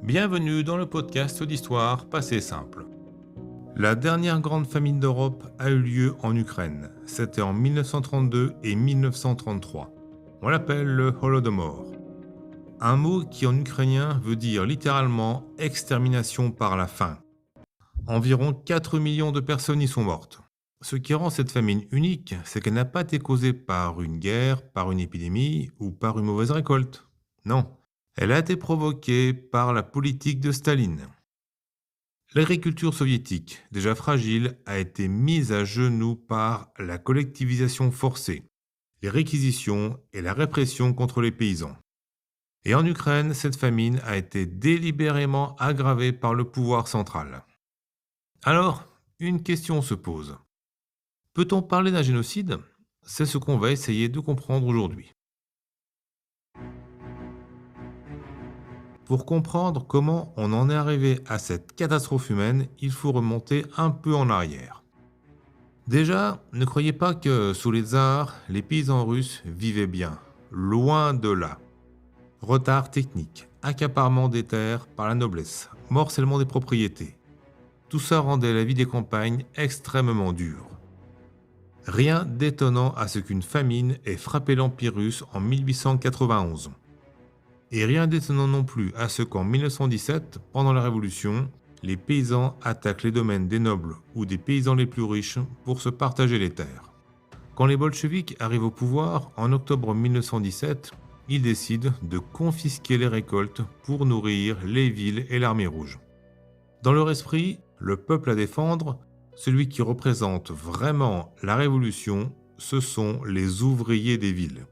Bienvenue dans le podcast d'Histoire passée simple. La dernière grande famine d'Europe a eu lieu en Ukraine. C'était en 1932 et 1933. On l'appelle le Holodomor. Un mot qui en ukrainien veut dire littéralement « extermination par la faim ». Environ 4 millions de personnes y sont mortes. Ce qui rend cette famine unique, c'est qu'elle n'a pas été causée par une guerre, par une épidémie ou par une mauvaise récolte. Non, elle a été provoquée par la politique de Staline. L'agriculture soviétique, déjà fragile, a été mise à genoux par la collectivisation forcée, les réquisitions et la répression contre les paysans. Et en Ukraine, cette famine a été délibérément aggravée par le pouvoir central. Alors, une question se pose. Peut-on parler d'un génocide ? C'est ce qu'on va essayer de comprendre aujourd'hui. Pour comprendre comment on en est arrivé à cette catastrophe humaine, il faut remonter un peu en arrière. Déjà, ne croyez pas que sous les tsars, les paysans russes vivaient bien. Loin de là. Retard technique, accaparement des terres par la noblesse, morcellement des propriétés. Tout ça rendait la vie des campagnes extrêmement dure. Rien d'étonnant à ce qu'une famine ait frappé l'Empire russe en 1891. Et rien d'étonnant non plus à ce qu'en 1917, pendant la Révolution, les paysans attaquent les domaines des nobles ou des paysans les plus riches pour se partager les terres. Quand les bolcheviks arrivent au pouvoir, en octobre 1917, ils décident de confisquer les récoltes pour nourrir les villes et l'armée rouge. Dans leur esprit, le peuple à défendre, celui qui représente vraiment la révolution, ce sont les ouvriers des villes.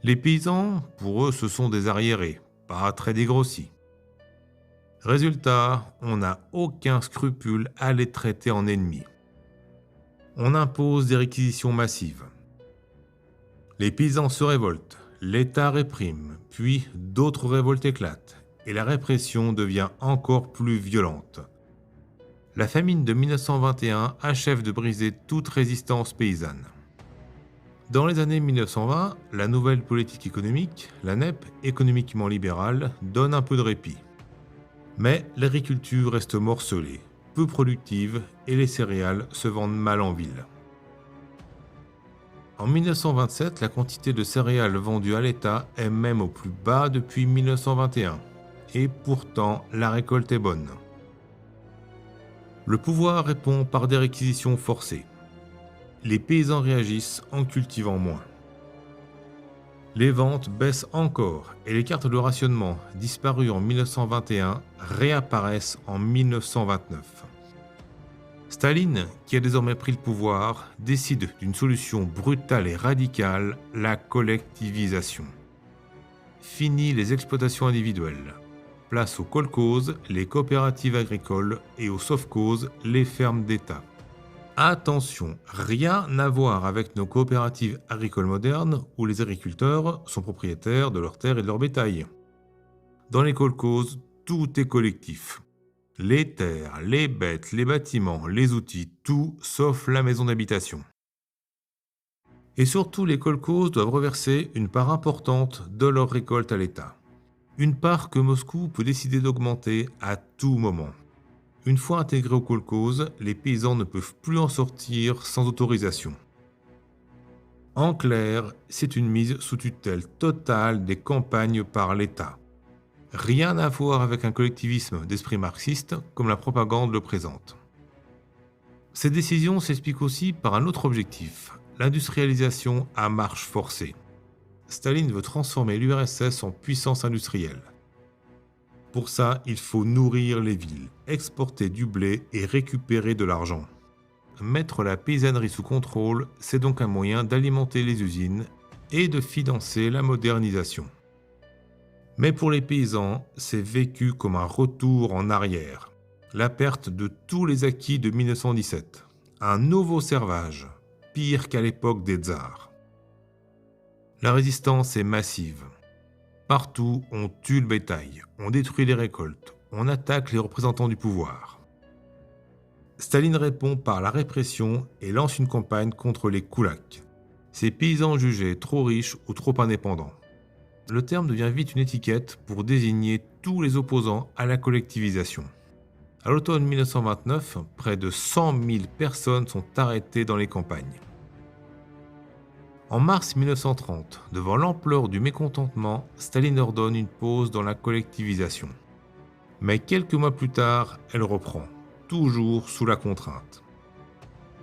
Les paysans, pour eux, ce sont des arriérés, pas très dégrossis. Résultat, on n'a aucun scrupule à les traiter en ennemis. On impose des réquisitions massives. Les paysans se révoltent, l'État réprime, puis d'autres révoltes éclatent, et la répression devient encore plus violente. La famine de 1921 achève de briser toute résistance paysanne. Dans les années 1920, la nouvelle politique économique, la NEP, économiquement libérale, donne un peu de répit. Mais l'agriculture reste morcelée, peu productive et les céréales se vendent mal en ville. En 1927, la quantité de céréales vendues à l'État est même au plus bas depuis 1921. Et pourtant, la récolte est bonne. Le pouvoir répond par des réquisitions forcées. Les paysans réagissent en cultivant moins. Les ventes baissent encore et les cartes de rationnement, disparues en 1921, réapparaissent en 1929. Staline, qui a désormais pris le pouvoir, décide d'une solution brutale et radicale, la collectivisation. Fini les exploitations individuelles. Place aux kolkhozes, les coopératives agricoles, et aux sovkhozes, les fermes d'État. Attention, rien à voir avec nos coopératives agricoles modernes où les agriculteurs sont propriétaires de leurs terres et de leur bétail. Dans les kolkhozes, tout est collectif. Les terres, les bêtes, les bâtiments, les outils, tout sauf la maison d'habitation. Et surtout, les kolkhozes doivent reverser une part importante de leur récolte à l'État. Une part que Moscou peut décider d'augmenter à tout moment. Une fois intégrés aux kolkhozes, les paysans ne peuvent plus en sortir sans autorisation. En clair, c'est une mise sous tutelle totale des campagnes par l'État. Rien à voir avec un collectivisme d'esprit marxiste comme la propagande le présente. Ces décisions s'expliquent aussi par un autre objectif, l'industrialisation à marche forcée. Staline veut transformer l'URSS en puissance industrielle. Pour ça, il faut nourrir les villes, exporter du blé et récupérer de l'argent. Mettre la paysannerie sous contrôle, c'est donc un moyen d'alimenter les usines et de financer la modernisation. Mais pour les paysans, c'est vécu comme un retour en arrière. La perte de tous les acquis de 1917. Un nouveau servage, pire qu'à l'époque des tsars. La résistance est massive. Partout, on tue le bétail, on détruit les récoltes, on attaque les représentants du pouvoir. Staline répond par la répression et lance une campagne contre les koulaks, ces paysans jugés trop riches ou trop indépendants. Le terme devient vite une étiquette pour désigner tous les opposants à la collectivisation. À l'automne 1929, près de 100 000 personnes sont arrêtées dans les campagnes. En mars 1930, devant l'ampleur du mécontentement, Staline ordonne une pause dans la collectivisation. Mais quelques mois plus tard, elle reprend, toujours sous la contrainte.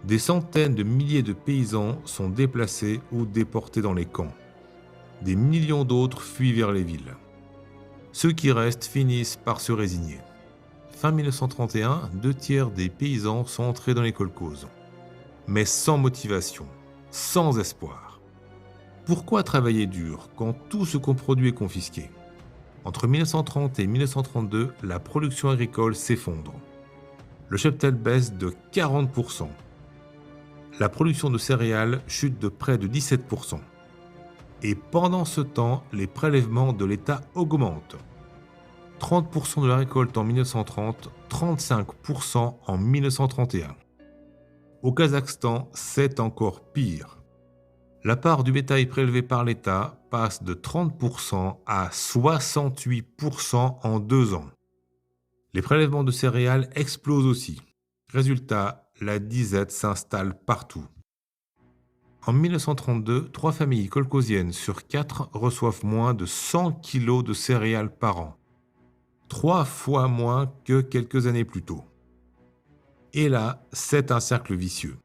Des centaines de milliers de paysans sont déplacés ou déportés dans les camps. Des millions d'autres fuient vers les villes. Ceux qui restent finissent par se résigner. Fin 1931, 2/3 des paysans sont entrés dans les kolkhozes. Mais sans motivation, sans espoir. Pourquoi travailler dur quand tout ce qu'on produit est confisqué ? Entre 1930 et 1932, la production agricole s'effondre. Le cheptel baisse de 40%. La production de céréales chute de près de 17%. Et pendant ce temps, les prélèvements de l'État augmentent. 30% de la récolte en 1930, 35% en 1931. Au Kazakhstan, c'est encore pire. La part du bétail prélevé par l'État passe de 30% à 68% en 2 ans. Les prélèvements de céréales explosent aussi. Résultat, la disette s'installe partout. En 1932, 3 familles kolkhoziennes sur 4 reçoivent moins de 100 kg de céréales par an. 3 fois moins que quelques années plus tôt. Et là, c'est un cercle vicieux.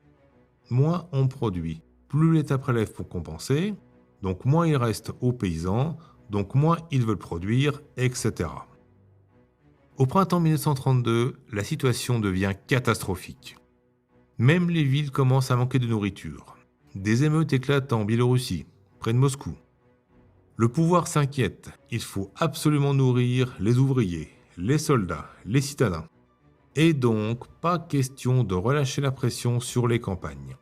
Moins on produit, plus l'État prélève pour compenser, donc moins il reste aux paysans, donc moins ils veulent produire, etc. Au printemps 1932, la situation devient catastrophique. Même les villes commencent à manquer de nourriture. Des émeutes éclatent en Biélorussie, près de Moscou. Le pouvoir s'inquiète, il faut absolument nourrir les ouvriers, les soldats, les citadins. Et donc, pas question de relâcher la pression sur les campagnes.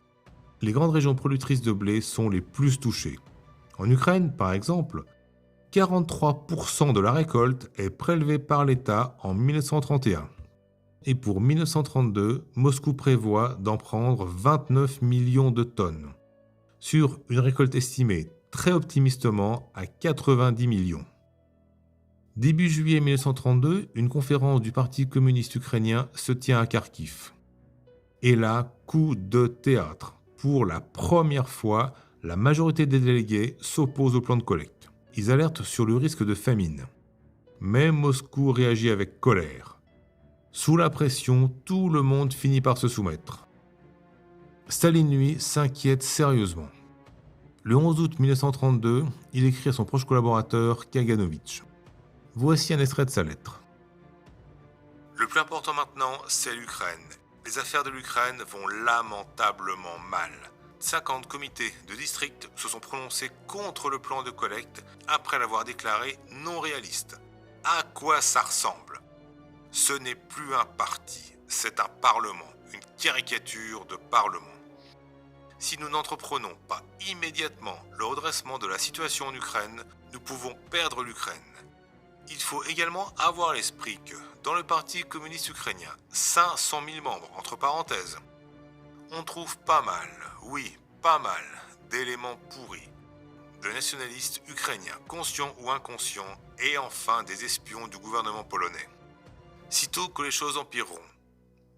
Les grandes régions productrices de blé sont les plus touchées. En Ukraine, par exemple, 43% de la récolte est prélevée par l'État en 1931. Et pour 1932, Moscou prévoit d'en prendre 29 millions de tonnes, sur une récolte estimée très optimistement à 90 millions. Début juillet 1932, une conférence du Parti communiste ukrainien se tient à Kharkiv. Et là, coup de théâtre. Pour la première fois, la majorité des délégués s'opposent au plan de collecte. Ils alertent sur le risque de famine. Mais Moscou réagit avec colère. Sous la pression, tout le monde finit par se soumettre. Staline, lui, s'inquiète sérieusement. Le 11 août 1932, il écrit à son proche collaborateur Kaganovitch. Voici un extrait de sa lettre. Le plus important maintenant, c'est l'Ukraine. Les affaires de l'Ukraine vont lamentablement mal. 50 comités de district se sont prononcés contre le plan de collecte après l'avoir déclaré non réaliste. À quoi ça ressemble ? Ce n'est plus un parti, c'est un parlement, une caricature de parlement. Si nous n'entreprenons pas immédiatement le redressement de la situation en Ukraine, nous pouvons perdre l'Ukraine. Il faut également avoir à l'esprit que, dans le Parti communiste ukrainien, 500 000 membres, entre parenthèses, on trouve pas mal, oui, pas mal, d'éléments pourris, de nationalistes ukrainiens, conscients ou inconscients, et enfin des espions du gouvernement polonais. Sitôt que les choses empireront,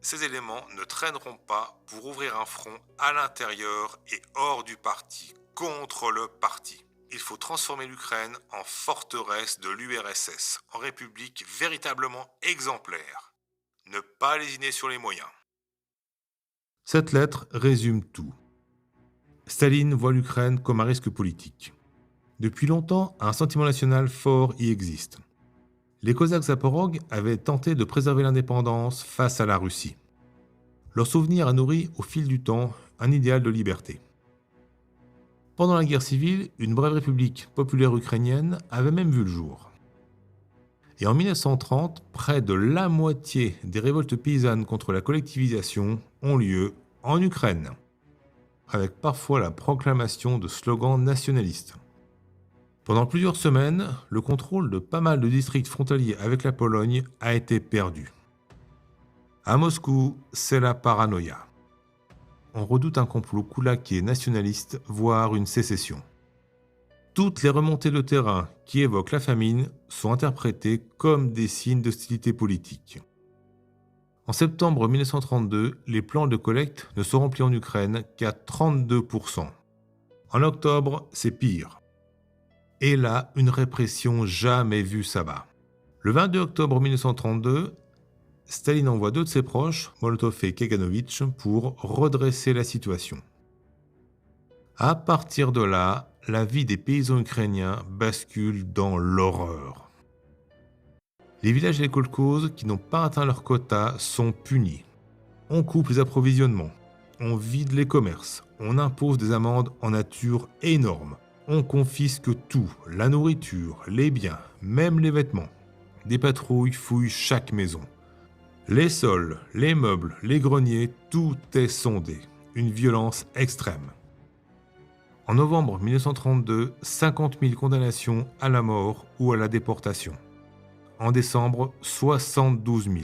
ces éléments ne traîneront pas pour ouvrir un front à l'intérieur et hors du parti, contre le parti. Il faut transformer l'Ukraine en forteresse de l'URSS, en république véritablement exemplaire. Ne pas lésiner sur les moyens. Cette lettre résume tout. Staline voit l'Ukraine comme un risque politique. Depuis longtemps, un sentiment national fort y existe. Les Cosaques Zaporog avaient tenté de préserver l'indépendance face à la Russie. Leur souvenir a nourri au fil du temps un idéal de liberté. Pendant la guerre civile, une brève république populaire ukrainienne avait même vu le jour. Et en 1930, près de la moitié des révoltes paysannes contre la collectivisation ont lieu en Ukraine, avec parfois la proclamation de slogans nationalistes. Pendant plusieurs semaines, le contrôle de pas mal de districts frontaliers avec la Pologne a été perdu. À Moscou, c'est la paranoïa. On redoute un complot koulak et nationaliste, voire une sécession. Toutes les remontées de terrain qui évoquent la famine sont interprétées comme des signes d'hostilité politique. En septembre 1932, les plans de collecte ne sont remplis en Ukraine qu'à 32%. En octobre, c'est pire. Et là, une répression jamais vue s'abat. Le 22 octobre 1932, Staline envoie 2 de ses proches, Molotov et Kaganovitch, pour redresser la situation. À partir de là, la vie des paysans ukrainiens bascule dans l'horreur. Les villages et les kolkhozes qui n'ont pas atteint leur quota sont punis. On coupe les approvisionnements, on vide les commerces, on impose des amendes en nature énormes. On confisque tout, la nourriture, les biens, même les vêtements. Des patrouilles fouillent chaque maison. Les sols, les meubles, les greniers, tout est sondé. Une violence extrême. En novembre 1932, 50 000 condamnations à la mort ou à la déportation. En décembre, 72 000.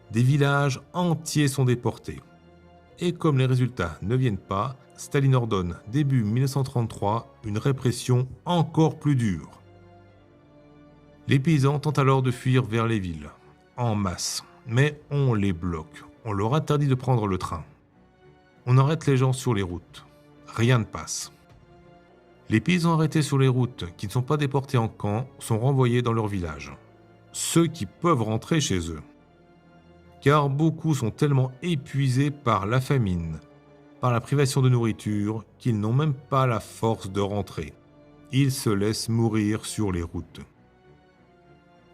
Des villages entiers sont déportés. Et comme les résultats ne viennent pas, Staline ordonne, début 1933, une répression encore plus dure. Les paysans tentent alors de fuir vers les villes, en masse, mais on les bloque. On leur interdit de prendre le train. On arrête les gens sur les routes. Rien ne passe. Les paysans arrêtés sur les routes, qui ne sont pas déportés en camp, sont renvoyés dans leur village. Ceux qui peuvent rentrer chez eux. Car beaucoup sont tellement épuisés par la famine, par la privation de nourriture, qu'ils n'ont même pas la force de rentrer. Ils se laissent mourir sur les routes.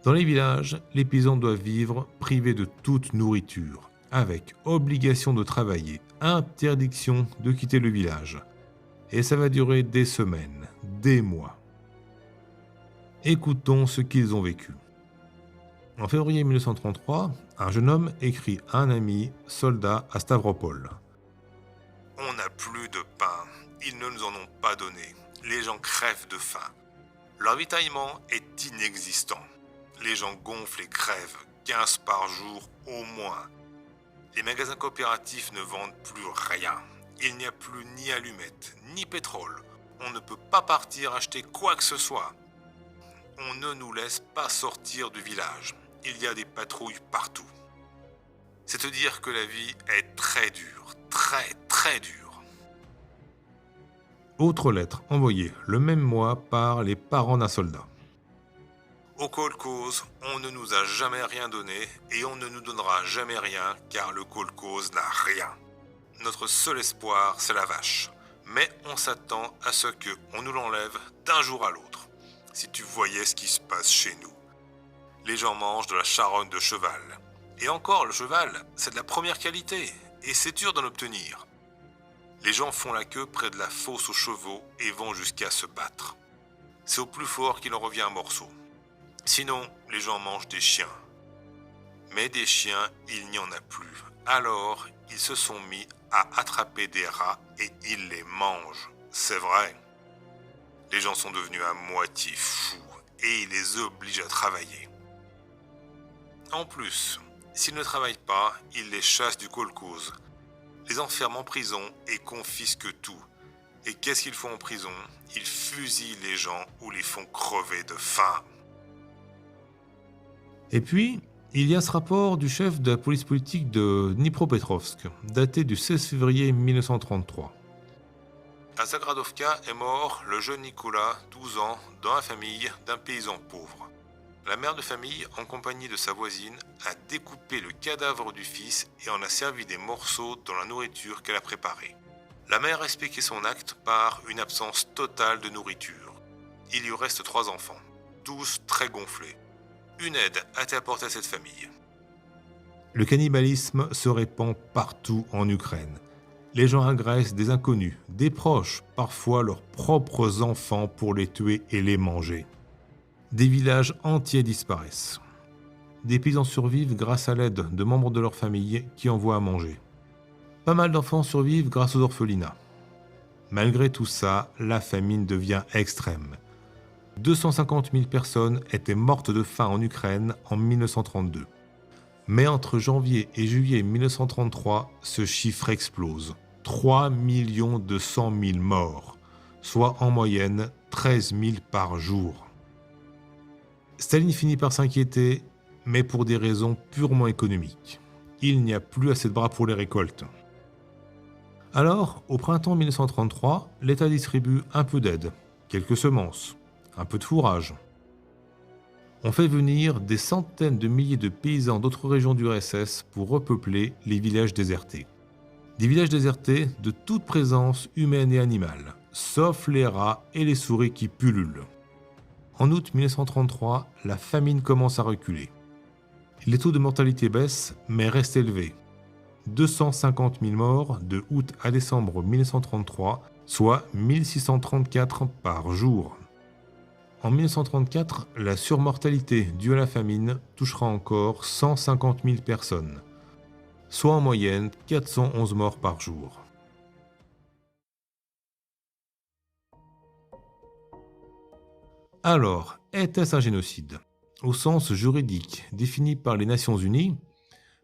Dans les villages, les paysans doivent vivre privés de toute nourriture, avec obligation de travailler, interdiction de quitter le village. Et ça va durer des semaines, des mois. Écoutons ce qu'ils ont vécu. En février 1933, un jeune homme écrit à un ami, soldat à Stavropol. « On n'a plus de pain, ils ne nous en ont pas donné, les gens crèvent de faim. Leur ravitaillement est inexistant. Les gens gonflent et crèvent, 15 par jour au moins. Les magasins coopératifs ne vendent plus rien. Il n'y a plus ni allumettes, ni pétrole. On ne peut pas partir acheter quoi que ce soit. On ne nous laisse pas sortir du village. Il y a des patrouilles partout. C'est te dire que la vie est très dure, très dure. » Autre lettre envoyée le même mois par les parents d'un soldat. « Au kolkhoze, on ne nous a jamais rien donné et on ne nous donnera jamais rien car le kolkhoze n'a rien. Notre seul espoir, c'est la vache. Mais on s'attend à ce qu'on nous l'enlève d'un jour à l'autre. Si tu voyais ce qui se passe chez nous. Les gens mangent de la charogne de cheval. Et encore, le cheval, c'est de la première qualité, et c'est dur d'en obtenir. Les gens font la queue près de la fosse aux chevaux et vont jusqu'à se battre. C'est au plus fort qu'il en revient un morceau. Sinon, les gens mangent des chiens. Mais des chiens, il n'y en a plus. Alors, ils se sont mis à attraper des rats et ils les mangent. C'est vrai. Les gens sont devenus à moitié fous et ils les obligent à travailler. En plus, s'ils ne travaillent pas, ils les chassent du kolkhoze, les enferment en prison et confisquent tout. Et qu'est-ce qu'ils font en prison? Ils fusillent les gens ou les font crever de faim. Et puis, il y a ce rapport du chef de la police politique de Dnipropetrovsk, daté du 16 février 1933. À Zagradovka est mort le jeune Nicolas, 12 ans, dans la famille d'un paysan pauvre. La mère de famille, en compagnie de sa voisine, a découpé le cadavre du fils et en a servi des morceaux dans la nourriture qu'elle a préparée. La mère a expliqué son acte par une absence totale de nourriture. Il lui reste 3 enfants, tous très gonflés. Une aide a été apportée à cette famille. Le cannibalisme se répand partout en Ukraine. Les gens agressent des inconnus, des proches, parfois leurs propres enfants pour les tuer et les manger. Des villages entiers disparaissent. Des paysans survivent grâce à l'aide de membres de leur famille qui envoient à manger. Pas mal d'enfants survivent grâce aux orphelinats. Malgré tout ça, la famine devient extrême. 250 000 personnes étaient mortes de faim en Ukraine en 1932. Mais entre janvier et juillet 1933, ce chiffre explose. 3 200 000 morts, soit en moyenne 13 000 par jour. Staline finit par s'inquiéter, mais pour des raisons purement économiques. Il n'y a plus assez de bras pour les récoltes. Alors, au printemps 1933, l'État distribue un peu d'aide, quelques semences, un peu de fourrage. On fait venir des centaines de milliers de paysans d'autres régions du RSS pour repeupler les villages désertés. Des villages désertés de toute présence humaine et animale, sauf les rats et les souris qui pullulent. En août 1933, la famine commence à reculer. Les taux de mortalité baissent, mais restent élevés. 250 000 morts de août à décembre 1933, soit 1634 par jour. En 1934, la surmortalité due à la famine touchera encore 150 000 personnes, soit en moyenne 411 morts par jour. Alors, était-ce un génocide ? Au sens juridique défini par les Nations Unies,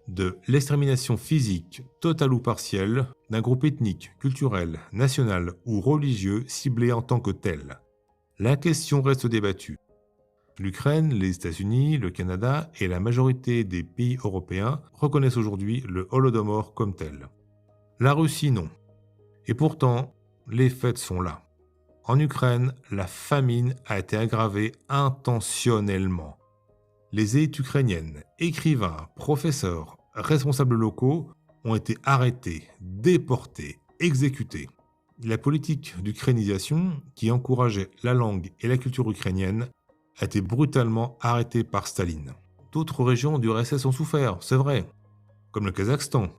de l'extermination physique, totale ou partielle, d'un groupe ethnique, culturel, national ou religieux ciblé en tant que tel. La question reste débattue. L'Ukraine, les États-Unis, le Canada et la majorité des pays européens reconnaissent aujourd'hui le Holodomor comme tel. La Russie, non. Et pourtant, les faits sont là. En Ukraine, la famine a été aggravée intentionnellement. Les élites ukrainiennes, écrivains, professeurs, responsables locaux ont été arrêtés, déportés, exécutés. La politique d'ukrainisation, qui encourageait la langue et la culture ukrainienne, a été brutalement arrêtée par Staline. D'autres régions du RSS ont souffert, c'est vrai, comme le Kazakhstan,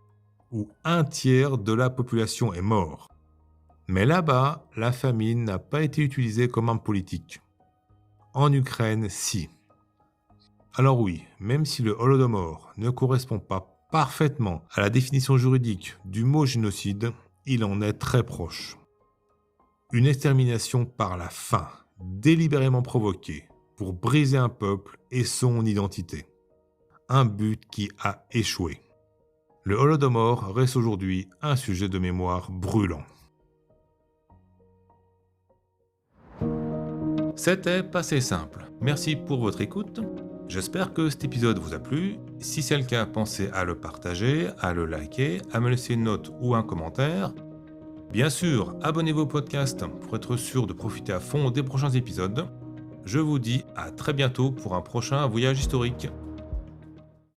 où un tiers de la population est mort. Mais là-bas, la famine n'a pas été utilisée comme arme politique. En Ukraine, si. Alors oui, même si le Holodomor ne correspond pas parfaitement à la définition juridique du mot génocide, il en est très proche. Une extermination par la faim, délibérément provoquée, pour briser un peuple et son identité. Un but qui a échoué. Le Holodomor reste aujourd'hui un sujet de mémoire brûlant. C'était Passé simple. Merci pour votre écoute. J'espère que cet épisode vous a plu. Si c'est le cas, pensez à le partager, à le liker, à me laisser une note ou un commentaire. Bien sûr, abonnez-vous au podcast pour être sûr de profiter à fond des prochains épisodes. Je vous dis à très bientôt pour un prochain voyage historique.